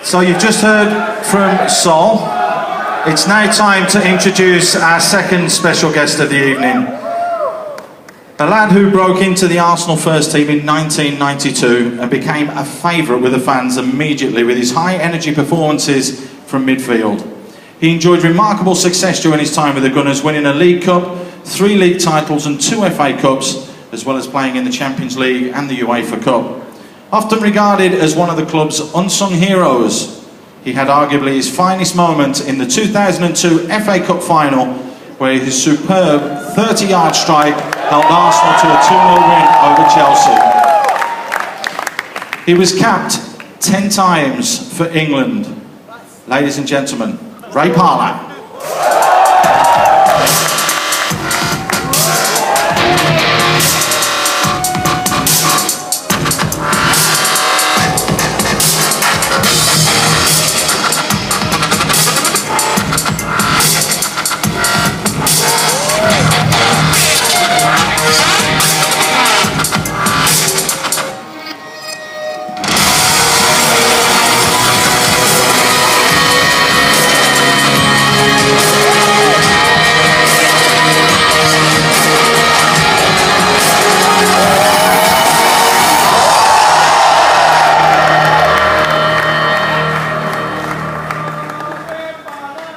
So you've just heard from Sol. It's now time to introduce our second special guest of the evening. A lad who broke into the Arsenal first team in 1992 and became a favourite with the fans immediately with his high energy performances from midfield. He enjoyed remarkable success during his time with the Gunners, winning a League Cup, 3 league titles and 2 FA Cups, as well as playing in the Champions League and the UEFA Cup. Often regarded as one of the club's unsung heroes, he had arguably his finest moment in the 2002 FA Cup final, where his superb 30-yard strike helped Arsenal to a 2-0 win over Chelsea. He was capped 10 times for England. Ladies and gentlemen, Ray Parlour.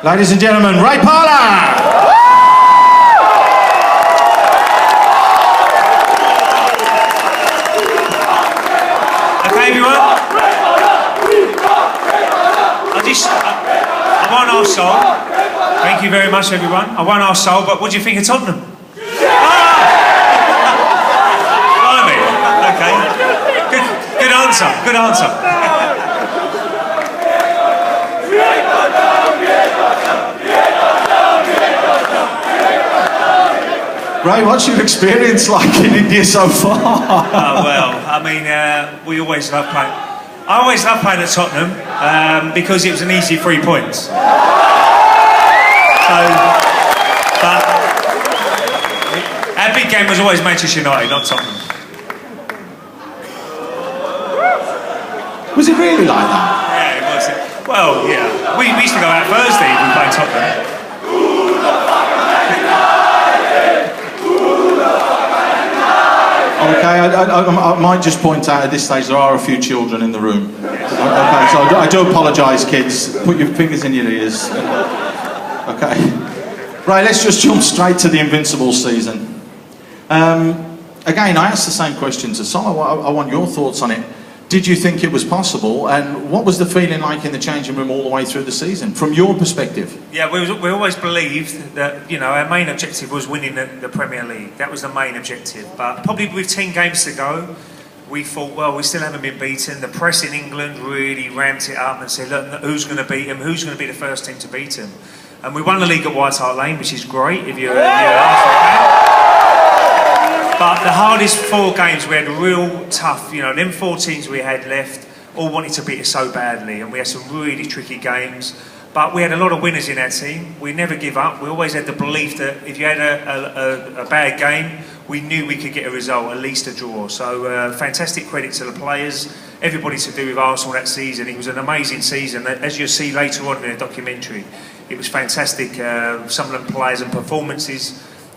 Ladies and gentlemen, Ray Parlour! Okay, everyone. I won't ask Sol. Thank you very much, everyone. I won't ask Sol, but what do you think of Tottenham? Blimey. Okay. Good answer. Good answer. Ray, what's your experience like in India so far? Oh, well, I mean, we always love playing. I always love playing at Tottenham because it was an easy 3 points. So, but our big game was always Manchester United, not Tottenham. Was it really like that? Yeah, it was. Well, yeah. We used to go out Thursday if we played Tottenham. Okay, I might just point out at this stage there are a few children in the room. Okay, so I do apologise, kids. Put your fingers in your ears. Okay. Right, let's just jump straight to the Invincible season. Again, I asked the same question to Sol. I want your thoughts on it. Did you think it was possible, and what was the feeling like in the changing room all the way through the season, from your perspective? Yeah, we always believed that, you know, our main objective was winning the Premier League. That was the main objective. But probably with 10 games to go, we thought, well, we still haven't been beaten. The press in England really ramped it up and said, look, who's going to beat them? Who's going to be the first team to beat them? And we won the league at White Hart Lane, which is great if you're an Arsenal fan. But the hardest 4 games, we had real tough, you know, them 4 teams we had left all wanted to beat us so badly, and we had some really tricky games. But we had a lot of winners in our team. We never give up. We always had the belief that if you had a bad game, we knew we could get a result, at least a draw. So fantastic credit to the players, everybody to do with Arsenal that season. It was an amazing season. As you'll see later on in the documentary, it was fantastic. Some of the players and performances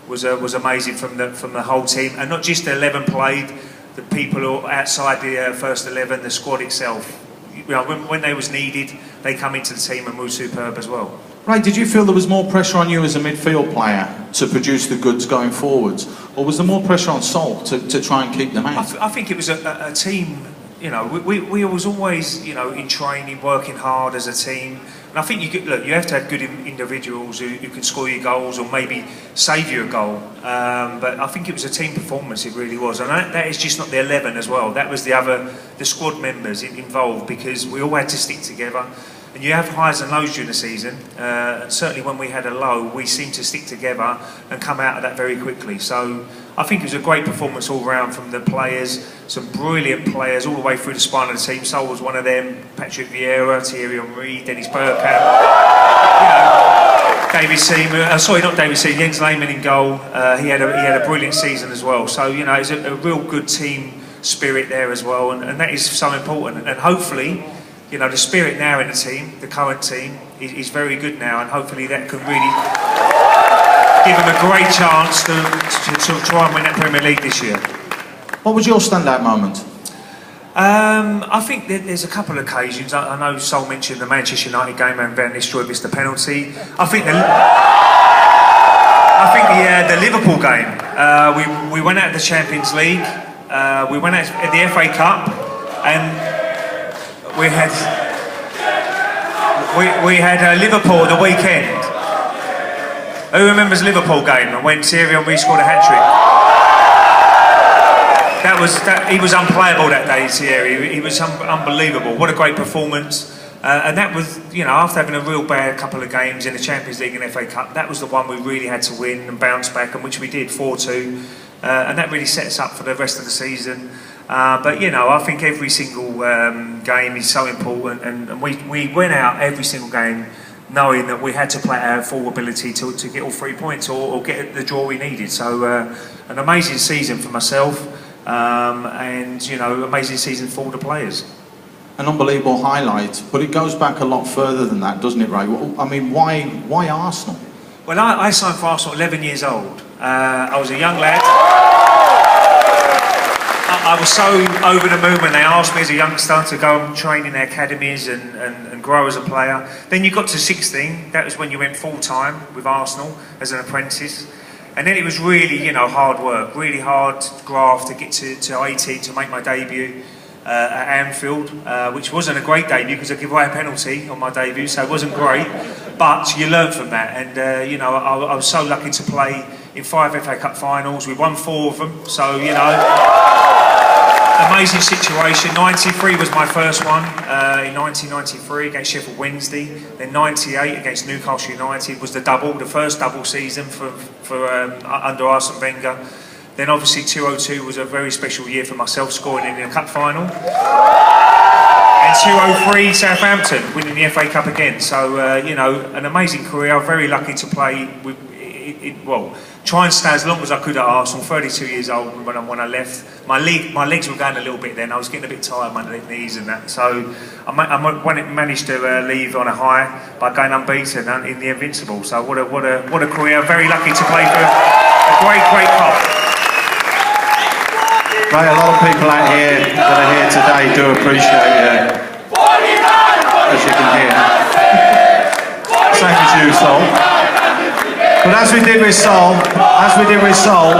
was amazing from the whole team, and not just the 11 played, the people who are outside the first 11, the squad itself. You know, when they was needed, they come into the team and were superb as well. Right, did you feel there was more pressure on you as a midfield player to produce the goods going forwards, or was there more pressure on Sol to try and keep them out? I think it was a team. You know, we was always, you know, in training, working hard as a team. And I think you have to have good individuals who can score your goals or maybe save you a goal. But I think it was a team performance, it really was. And that is just not the 11 as well. That was the squad members involved, because we all had to stick together. And you have highs and lows during the season. And certainly when we had a low, we seemed to stick together and come out of that very quickly. So I think it was a great performance all round from the players. Some brilliant players all the way through the spine of the team. Sol was one of them. Patrick Vieira, Thierry Henry, Dennis Bergkamp. You know, David Seaman. Sorry, not David Seaman. Jens Lehmann in goal. He had a brilliant season as well. So you know, it's a real good team spirit there as well, and that is so important. And hopefully, you know, the spirit now in the team, the current team, is very good now, and hopefully that can really give them a great chance to try and win that Premier League this year. What was your standout moment? I think there's a couple of occasions. I know Sol mentioned the Manchester United game and Van Nistelrooy missed the penalty. I think the Liverpool game. We went out of the Champions League. We went out at the FA Cup, and we had Liverpool at the weekend. Who remembers Liverpool game and when Thierry Henry scored a hat-trick? He was unplayable that day, Thierry. He was unbelievable. What a great performance. And that was, you know, after having a real bad couple of games in the Champions League and FA Cup, that was the one we really had to win and bounce back, and which we did, 4-2. And that really set us up for the rest of the season. But, you know, I think every single game is so important, and we went out every single game knowing that we had to play our full ability to get all 3 points or get the draw we needed. So an amazing season for myself, and, you know, amazing season for all the players. An unbelievable highlight, but it goes back a lot further than that, doesn't it, Ray? I mean, why Arsenal? Well, I signed for Arsenal at 11 years old. I was a young lad. I was so over the moon when they asked me as a youngster to go and train in their academies and grow as a player. Then you got to 16, that was when you went full-time with Arsenal as an apprentice. And then it was really, you know, hard work, really hard graft to get to 18 to make my debut at Anfield, which wasn't a great debut because I gave away a penalty on my debut, so it wasn't great. But you learn from that, and you know, I was so lucky to play in 5 FA Cup finals. We won 4 of them, so you know, amazing situation. 93 was my first one in 1993 against Sheffield Wednesday. Then 98 against Newcastle United was the first double season for under Arsene Wenger. Then obviously 2002 was a very special year for myself, scoring in the cup final. And 2003 Southampton, winning the FA Cup again. So, you know, an amazing career. I'm very lucky to play with, well, try and stay as long as I could at Arsenal. 32 years old when I left. My legs were going a little bit then. I was getting a bit tired on my knees and that. So I managed to leave on a high by going unbeaten in the Invincible. So what a career. Very lucky to play for a great club. Right, a lot of people out here that are here today do appreciate you, as you can hear. Same as you, Sol. But as we did with Sol,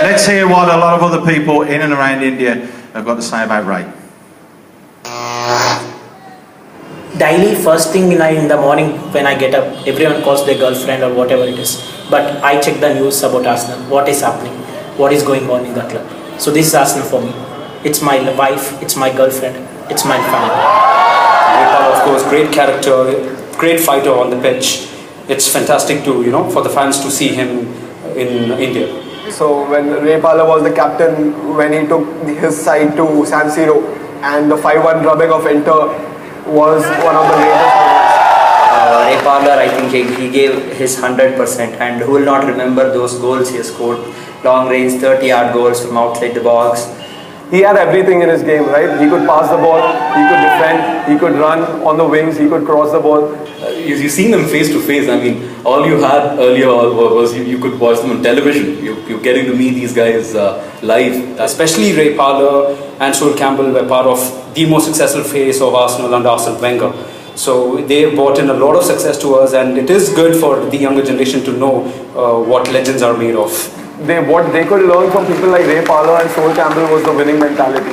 let's hear what a lot of other people in and around India have got to say about Ray. Daily, first thing in the morning when I get up, everyone calls their girlfriend or whatever it is. But I check the news about Arsenal, what is happening, what is going on in the club. So this is Arsenal for me. It's my wife, it's my girlfriend, it's my family. Of course, great character, great fighter on the pitch. It's fantastic to, you know, for the fans to see him in India. So when Ray Parlour was the captain, when he took his side to San Siro, and the 5-1 drubbing of Inter was one of the greatest moments. Ray Parlour, I think he gave his 100%, and who will not remember those goals he scored? Long range 30-yard goals from outside the box. He had everything in his game, right? He could pass the ball, he could defend, he could run on the wings, he could cross the ball. You've seen them face to face. I mean, all you had earlier was you could watch them on television. You're getting to meet these guys live. Especially Ray Parlour and Sol Campbell were part of the most successful phase of Arsenal under Arsene Wenger. So they brought in a lot of success to us, and it is good for the younger generation to know what legends are made of. What they could learn from people like Ray Parlour and Sol Campbell was the winning mentality.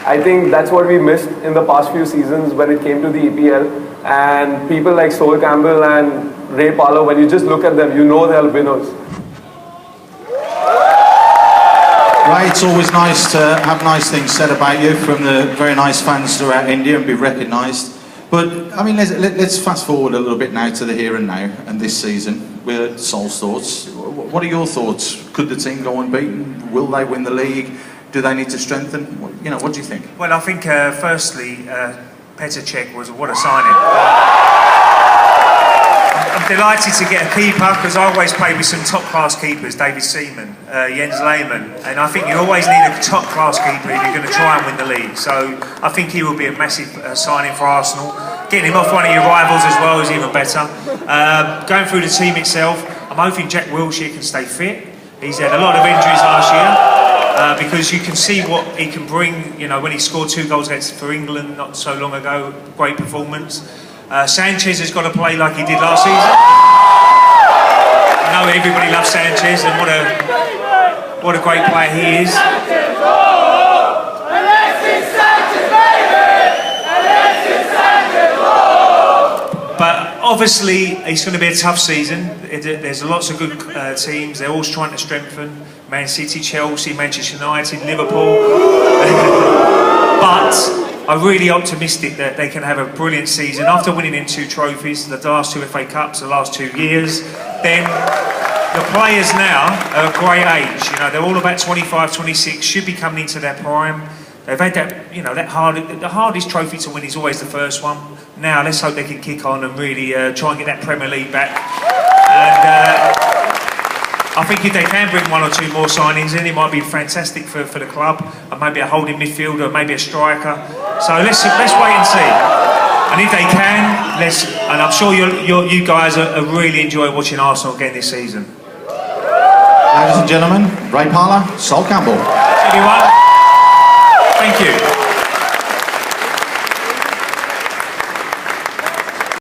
I think that's what we missed in the past few seasons when it came to the EPL. And people like Sol Campbell and Ray Parlour, when you just look at them, you know they're winners. Ray, it's always nice to have nice things said about you from the very nice fans throughout India and be recognised. But, I mean, let's fast forward a little bit now to the here and now and this season. We're Sol's thoughts. What are your thoughts? Could the team go unbeaten? Will they win the league? Do they need to strengthen? You know, what do you think? Well, I think firstly, Petr Cech was what a signing. I'm delighted to get a keeper because I always play with some top-class keepers, David Seaman, Jens Lehmann, and I think you always need a top-class keeper if you're going to try and win the league. So I think he will be a massive signing for Arsenal. Getting him off one of your rivals as well is even better. Going through the team itself, I'm hoping Jack Wilshere can stay fit. He's had a lot of injuries last year because you can see what he can bring. You know, when he scored 2 goals for England not so long ago, great performance. Sanchez has got to play like he did last season. I know everybody loves Sanchez, and what a great player he is. But obviously, it's going to be a tough season. There's lots of good teams. They're all trying to strengthen. Man City, Chelsea, Manchester United, Liverpool. But I'm really optimistic that they can have a brilliant season. After winning in 2 trophies, the last 2 FA Cups, the last 2 years, then the players now are a great age. You know, they're all about 25, 26, should be coming into their prime. They've had that, you know, the hardest trophy to win is always the first one. Now, let's hope they can kick on and really try and get that Premier League back. And I think if they can bring 1 or 2 more signings in, it might be fantastic for the club. And maybe a holding midfielder, maybe a striker. So let's wait and see. And if they can, and I'm sure you guys are really enjoying watching Arsenal again this season. Ladies and gentlemen, Ray Parlour, Sol Campbell. Everyone, thank you.